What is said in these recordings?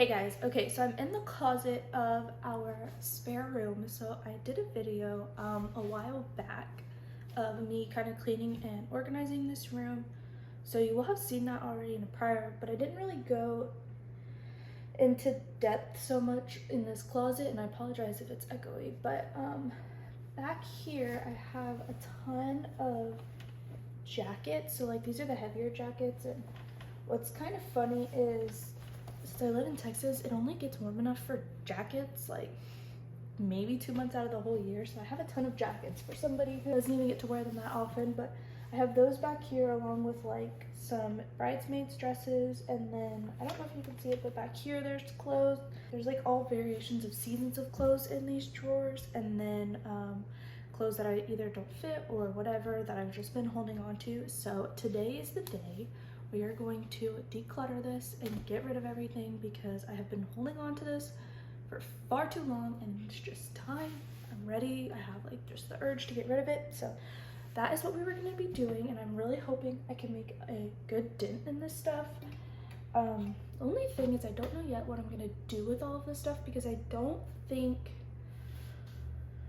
Hey guys, okay, so I'm in the closet of our spare room. So I did a video a while back of me kind of cleaning and organizing this room. So you will have seen that already in a prior, but I didn't really go into depth so much in this closet, and I apologize if it's echoey, but back here I have a ton of jackets. So like these are the heavier jackets, and what's kind of funny is since I live in Texas, it only gets warm enough for jackets like maybe 2 months out of the whole year. So I have a ton of jackets for somebody who doesn't even get to wear them that often. But I have those back here along with like some bridesmaids dresses, and then I don't know if you can see it, but back here there's clothes. There's like all variations of seasons of clothes in these drawers, and then clothes that I either don't fit or whatever that I've just been holding on to. So today is the day we are going to declutter this and get rid of everything because I have been holding on to this for far too long and it's just time. I'm ready. I have like just the urge to get rid of it. So that is what we were going to be doing, and I'm really hoping I can make a good dent in this stuff. The only thing is I don't know yet what I'm going to do with all of this stuff because I don't think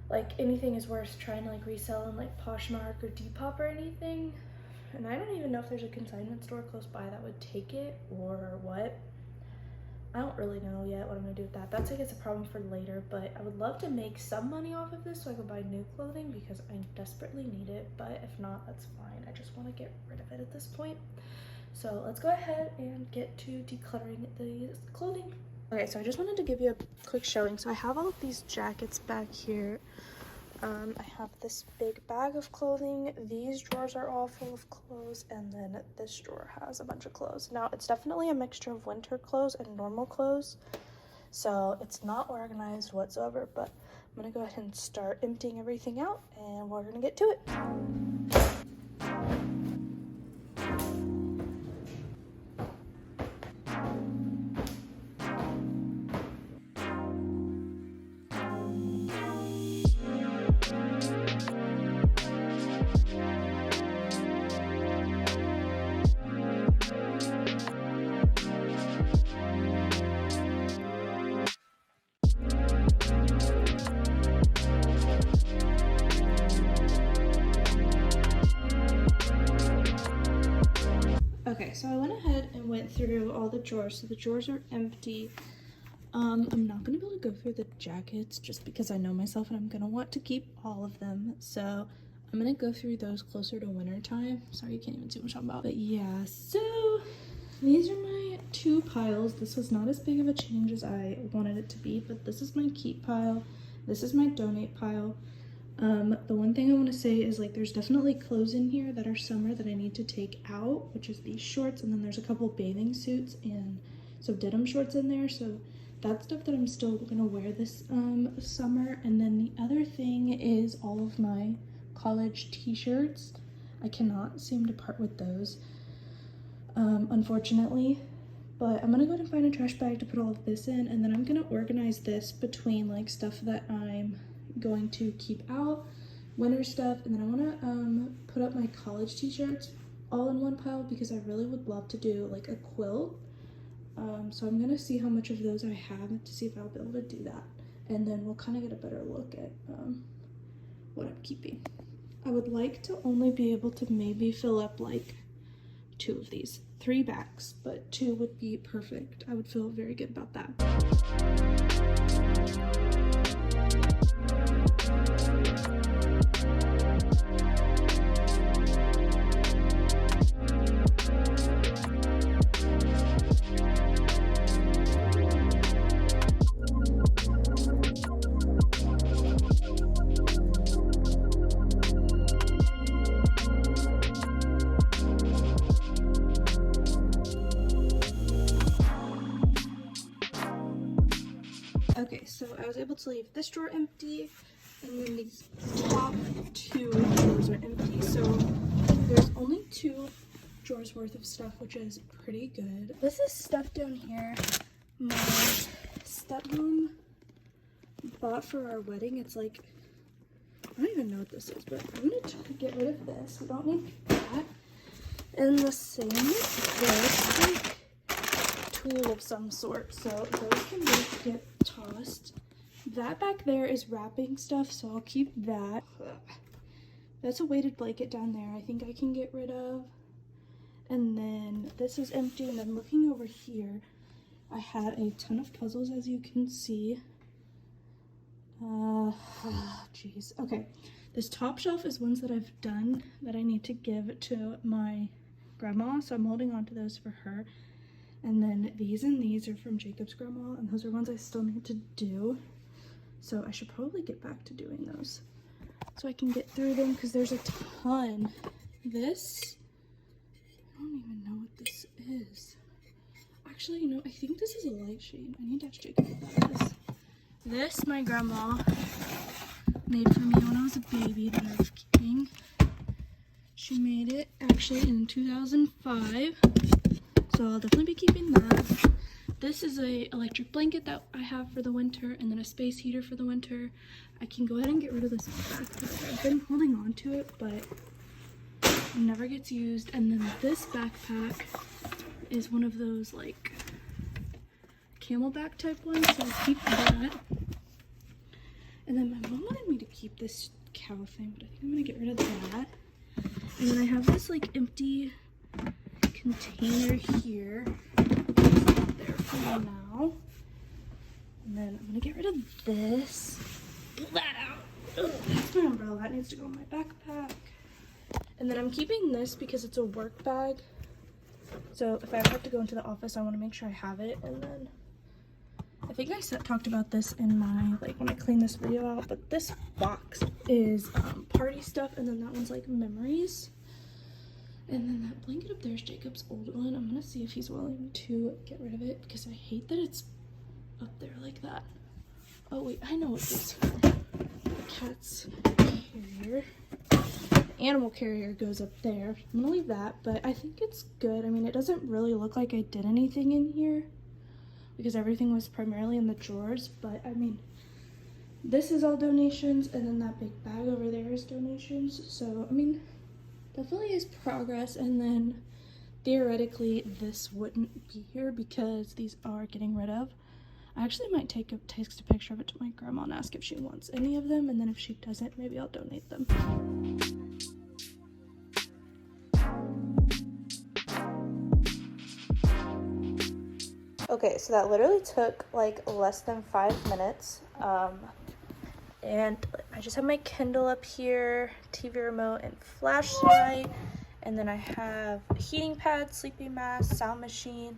like anything is worth trying to like resell in like Poshmark or Depop or anything. And I don't even know if there's a consignment store close by that would take it or what. I don't really know yet what I'm gonna do with that. That's I guess a problem for later, but I would love to make some money off of this so I can buy new clothing because I desperately need it, but if not, that's fine. I just want to get rid of it at this point. So let's go ahead and get to decluttering the clothing. Okay, so I just wanted to give you a quick showing. So I have all of these jackets back here. I have this big bag of clothing. These drawers are all full of clothes, and then this drawer has a bunch of clothes. Now, it's definitely a mixture of winter clothes and normal clothes, so it's not organized whatsoever, but I'm gonna go ahead and start emptying everything out, and we're gonna get to it. Okay, so I went ahead and went through all the drawers. So the drawers are empty. I'm not gonna be able to go through the jackets just because I know myself and I'm gonna want to keep all of them. So I'm gonna go through those closer to winter time. Sorry, you can't even see what I'm talking about. But yeah, so these are my two piles. This was not as big of a change as I wanted it to be, but this is my keep pile. This is my donate pile. The one thing I want to say is like there's definitely clothes in here that are summer that I need to take out, which is these shorts, and then there's a couple bathing suits and some denim shorts in there, so that's stuff that I'm still gonna wear this summer. And then the other thing is all of my college t-shirts. I cannot seem to part with those, unfortunately, but I'm gonna go ahead and find a trash bag to put all of this in, and then I'm gonna organize this between like stuff that I'm going to keep out, winter stuff, and then I want to put up my college t-shirts all in one pile because I really would love to do like a quilt. So I'm gonna see how much of those I have to see if I'll be able to do that, and then we'll kind of get a better look at what I'm keeping. I would like to only be able to maybe fill up like 2 of these, 3 bags, but 2 would be perfect. I would feel very good about that. Okay, so I was able to leave this drawer empty, and then these top 2 drawers are empty. So there's only 2 drawers worth of stuff, which is pretty good. This is stuff down here my stepmom bought for our wedding. It's like, I don't even know what this is, but I'm gonna try to get rid of this. We don't need that. And the same with this, like tool of some sort, so those can both get tossed. That back there is wrapping stuff, so I'll keep that. That's a weighted blanket down there I think I can get rid of. And then this is empty, and then looking over here, I had a ton of puzzles, as you can see. Jeez. Okay, this top shelf is ones that I've done that I need to give to my grandma, so I'm holding on to those for her. And then these and these are from Jacob's grandma, and those are ones I still need to do. So I should probably get back to doing those so I can get through them, because there's a ton. This, I don't even know what this is. Actually, you know, I think this is a light shade. I need to ask Jacob what that is. This my grandma made for me when I was a baby that I was keeping. She made it actually in 2005, so I'll definitely be keeping that. This is a electric blanket that I have for the winter, and then a space heater for the winter. I can go ahead and get rid of this backpack. I've been holding on to it, but it never gets used. And then this backpack is one of those like camelback type ones, so I'll keep that. And then my mom wanted me to keep this cow thing, but I think I'm gonna get rid of that. And then I have this like empty container here. There for now. And then I'm gonna get rid of this. Pull that out. Oh, that's my umbrella. That needs to go in my backpack. And then I'm keeping this because it's a work bag. So if I ever have to go into the office, I want to make sure I have it. And then I think I talked about this in my, like, when I cleaned this video out, but this box is party stuff, and then that one's like memories. And then that blanket up there is Jacob's old one. I'm gonna see if he's willing to get rid of it, because I hate that it's up there like that. Oh wait, I know what this is for. The cat's carrier. The animal carrier goes up there. I'm gonna leave that, but I think it's good. I mean, it doesn't really look like I did anything in here, because everything was primarily in the drawers, but I mean, this is all donations, and then that big bag over there is donations. So, I mean, definitely is progress. And then theoretically this wouldn't be here because these are getting rid of. I actually might take a picture of it to my grandma and ask if she wants any of them, and then if she doesn't, maybe I'll donate them. Okay, so that literally took like less than 5 minutes. And I just have my Kindle up here, TV remote, and flashlight. And then I have a heating pad, sleeping mask, sound machine,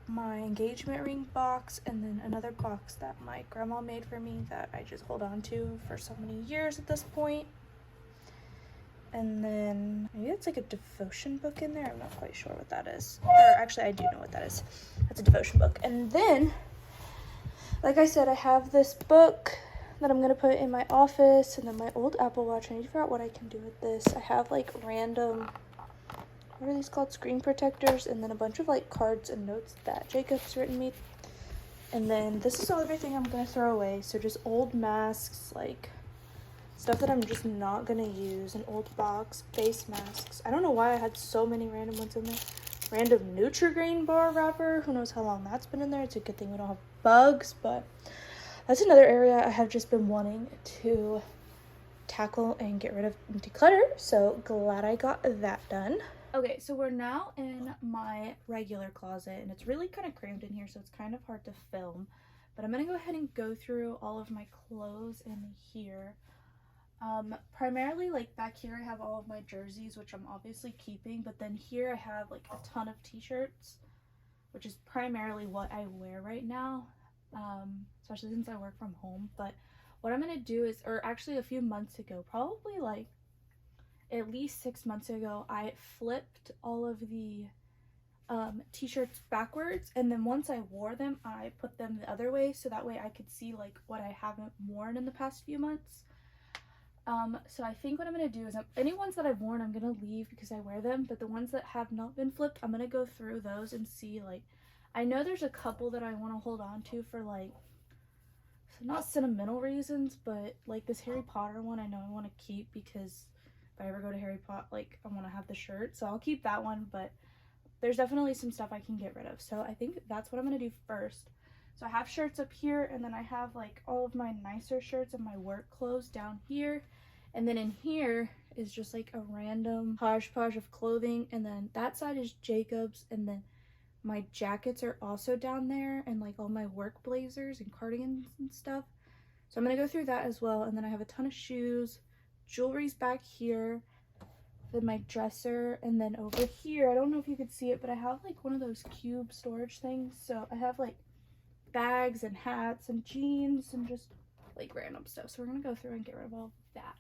my engagement ring box, and then another box that my grandma made for me that I just hold on to for so many years at this point. And then maybe it's like a devotion book in there. I'm not quite sure what that is. Or actually, I do know what that is. That's a devotion book. And then, like I said, I have this book that I'm going to put in my office, and then my old Apple Watch. I need to figure out what I can do with this. I have like random, what are these called? Screen protectors, and then a bunch of like cards and notes that Jacob's written me. And then this is all everything I'm going to throw away. So just old masks, like stuff that I'm just not going to use. An old box, face masks. I don't know why I had so many random ones in there. Random Nutri-Grain bar wrapper. Who knows how long that's been in there. It's a good thing we don't have bugs, but that's another area I have just been wanting to tackle and get rid of and declutter. So glad I got that done. Okay, so we're now in my regular closet, and it's really kind of crammed in here, so it's kind of hard to film. But I'm going to go ahead and go through all of my clothes in here. Primarily, like back here I have all of my jerseys, which I'm obviously keeping, but then here I have like a ton of t-shirts, which is primarily what I wear right now, especially since I work from home. But what I'm gonna do is, or actually a few months ago, probably like at least 6 months ago, I flipped all of the t-shirts backwards, and then once I wore them, I put them the other way, so that way I could see like what I haven't worn in the past few months. So I think what I'm going to do is, any ones that I've worn I'm going to leave because I wear them, but the ones that have not been flipped, I'm going to go through those and see, like, I know there's a couple that I want to hold on to for, like, not sentimental reasons, but, like, this Harry Potter one I know I want to keep because if I ever go to Harry Potter, like, I want to have the shirt, so I'll keep that one. But there's definitely some stuff I can get rid of. So I think that's what I'm gonna do first. So I have shirts up here, and then I have like all of my nicer shirts and my work clothes down here. And then in here is just like a random hodgepodge of clothing. And then that side is Jacob's. And then my jackets are also down there, and like all my work blazers and cardigans and stuff. So I'm gonna go through that as well. And then I have a ton of shoes. Jewelry's back here. Then my dresser, and then over here, I don't know if you could see it, but I have like one of those cube storage things. So I have like bags and hats and jeans and just like random stuff. So we're gonna go through and get rid of all of that.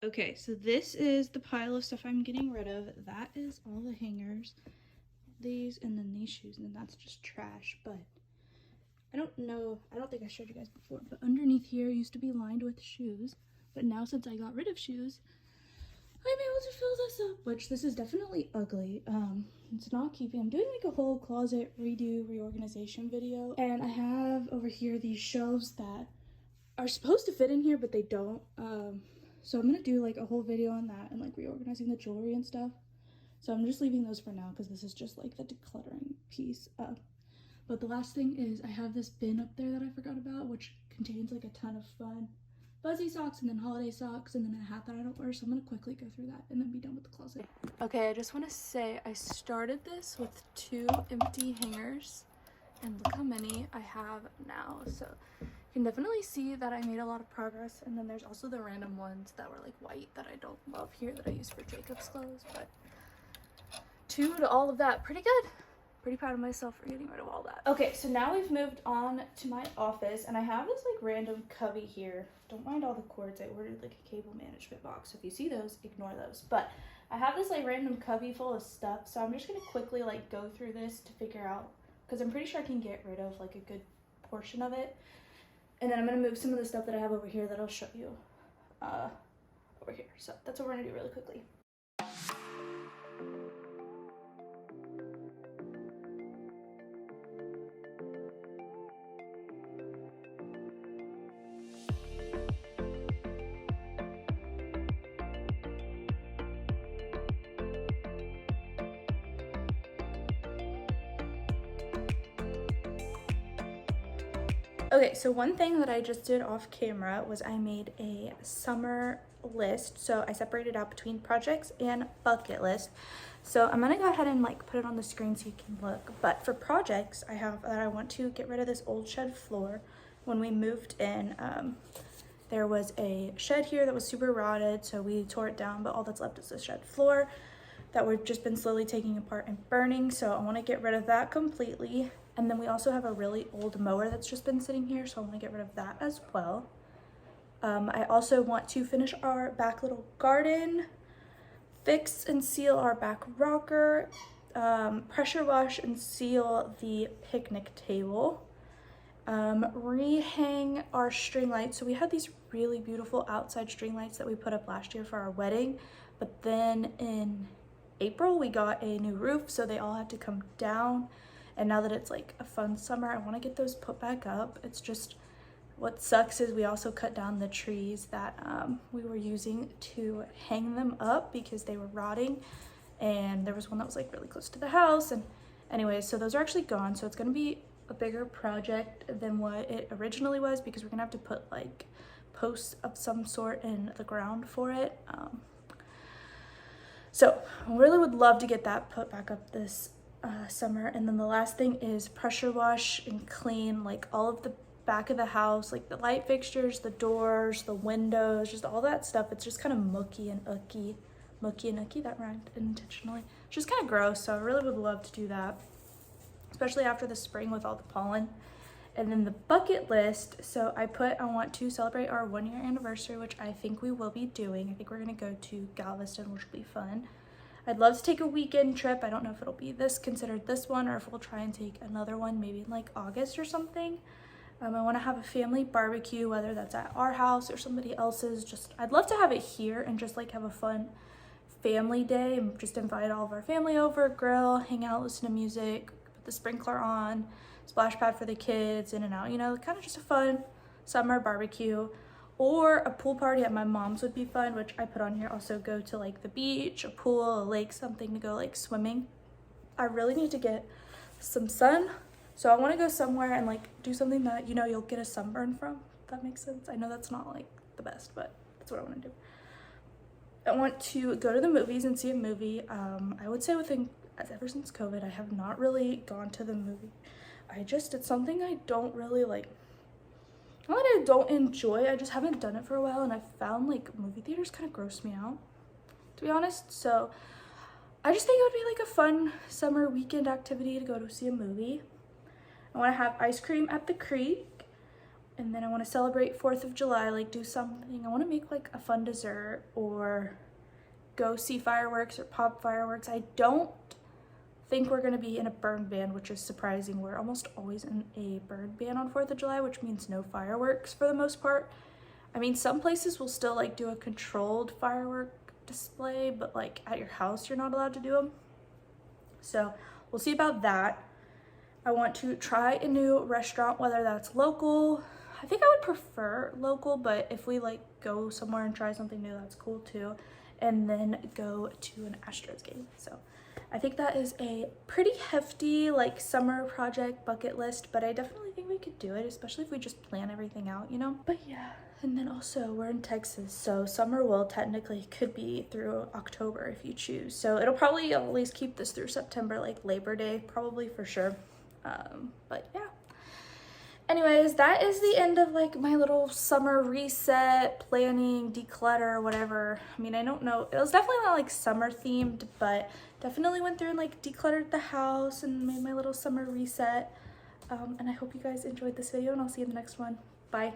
Okay, so this is the pile of stuff I'm getting rid of. That is all the hangers, these, and then these shoes, and then that's just trash. But I don't know, I don't think I showed you guys before, but underneath here used to be lined with shoes. But now since I got rid of shoes, I'm able to fill this up, which this is definitely ugly. It's not keeping. I'm doing like a whole closet redo reorganization video, and I have over here these shelves that are supposed to fit in here, but they don't. So I'm gonna do like a whole video on that and like reorganizing the jewelry and stuff. So I'm just leaving those for now because this is just like the decluttering piece up. But the last thing is I have this bin up there that I forgot about, which contains like a ton of fun fuzzy socks and then holiday socks and then a hat that I don't wear. So I'm gonna quickly go through that and then be done with the closet. Okay, I just want to say I started this with 2 empty hangers And look how many I have now. So you can definitely see that I made a lot of progress. And then there's also the random ones that were like white that I don't love here that I use for Jacob's clothes. But 2 to all of that, pretty good. Pretty proud of myself for getting rid of all that. Okay, so now we've moved on to my office, and I have this like random cubby here. Don't mind all the cords. I ordered like a cable management box, so if you see those, ignore those. But I have this like random cubby full of stuff, so I'm just gonna quickly like go through this to figure out, because I'm pretty sure I can get rid of like a good portion of it. And then I'm gonna move some of the stuff that I have over here that I'll show you over here. So that's what we're gonna do really quickly. Okay, so one thing that I just did off camera was I made a summer list. So I separated out between projects and bucket list. So I'm gonna go ahead and like put it on the screen so you can look. But for projects, I have that I want to get rid of this old shed floor. When we moved in, there was a shed here that was super rotted, so we tore it down, but all that's left is the shed floor that we've just been slowly taking apart and burning. So I want to get rid of that completely. And then we also have a really old mower that's just been sitting here, so I want to get rid of that as well. I also want to finish our back little garden, fix and seal our back rocker, pressure wash and seal the picnic table, rehang our string lights. So we had these really beautiful outside string lights that we put up last year for our wedding, but then in April we got a new roof, so they all had to come down. And now that it's like a fun summer, I want to get those put back up. It's just, what sucks is we also cut down the trees that we were using to hang them up because they were rotting. And there was one that was like really close to the house. And anyway, so those are actually gone. So it's going to be a bigger project than what it originally was, because we're going to have to put like posts of some sort in the ground for it. So I really would love to get that put back up this summer. And then the last thing is pressure wash and clean like all of the back of the house, like the light fixtures, the doors, the windows, just all that stuff. It's just kind of mucky and ooky. That rhymed intentionally. It's just kind of gross, so I really would love to do that, especially after the spring with all the pollen. And then the bucket list, so I want to celebrate our 1-year anniversary, which I think we will be doing. I think we're gonna go to Galveston, which will be fun. I'd love to take a weekend trip. I don't know if it'll be considered this one, or if we'll try and take another one maybe in like August or something. I want to have a family barbecue, whether that's at our house or somebody else's. I'd love to have it here and just like have a fun family day and just invite all of our family over, grill, hang out, listen to music, put the sprinkler on, splash pad for the kids, in and out, you know, kind of just a fun summer barbecue. Or a pool party at my mom's would be fun, which I put on here. Also go to like the beach, a pool, a lake, something to go like swimming. I really need to get some sun. So I want to go somewhere and like do something that, you know, you'll get a sunburn from, if that makes sense. I know that's not like the best, but that's what I want to do. I want to go to the movies and see a movie. I would say ever since COVID, I have not really gone to the movie. It's something I don't really like. Not that I don't enjoy, I just haven't done it for a while, and I found like movie theaters kind of gross me out, to be honest. So I just think it would be like a fun summer weekend activity to go to see a movie. I want to have ice cream at the creek, and then I want to celebrate 4th of July, like do something. I want to make like a fun dessert or go see fireworks or pop fireworks. I don't think we're going to be in a burn ban, which is surprising. We're almost always in a burn ban on 4th of July, which means no fireworks for the most part. I mean, some places will still like do a controlled firework display, but like at your house, you're not allowed to do them. So we'll see about that. I want to try a new restaurant, whether that's local. I think I would prefer local, but if we like go somewhere and try something new, that's cool too. And then go to an Astros game. So I think that is a pretty hefty like summer project bucket list, but I definitely think we could do it, especially if we just plan everything out, you know? But yeah, and then also we're in Texas, so summer could be through October if you choose. So it'll probably at least keep this through September, like Labor Day, probably for sure. But yeah. Anyways, that is the end of like my little summer reset, planning, declutter, whatever. I mean, I don't know. It was definitely not like summer themed, but definitely went through and like decluttered the house and made my little summer reset. And I hope you guys enjoyed this video, and I'll see you in the next one. Bye.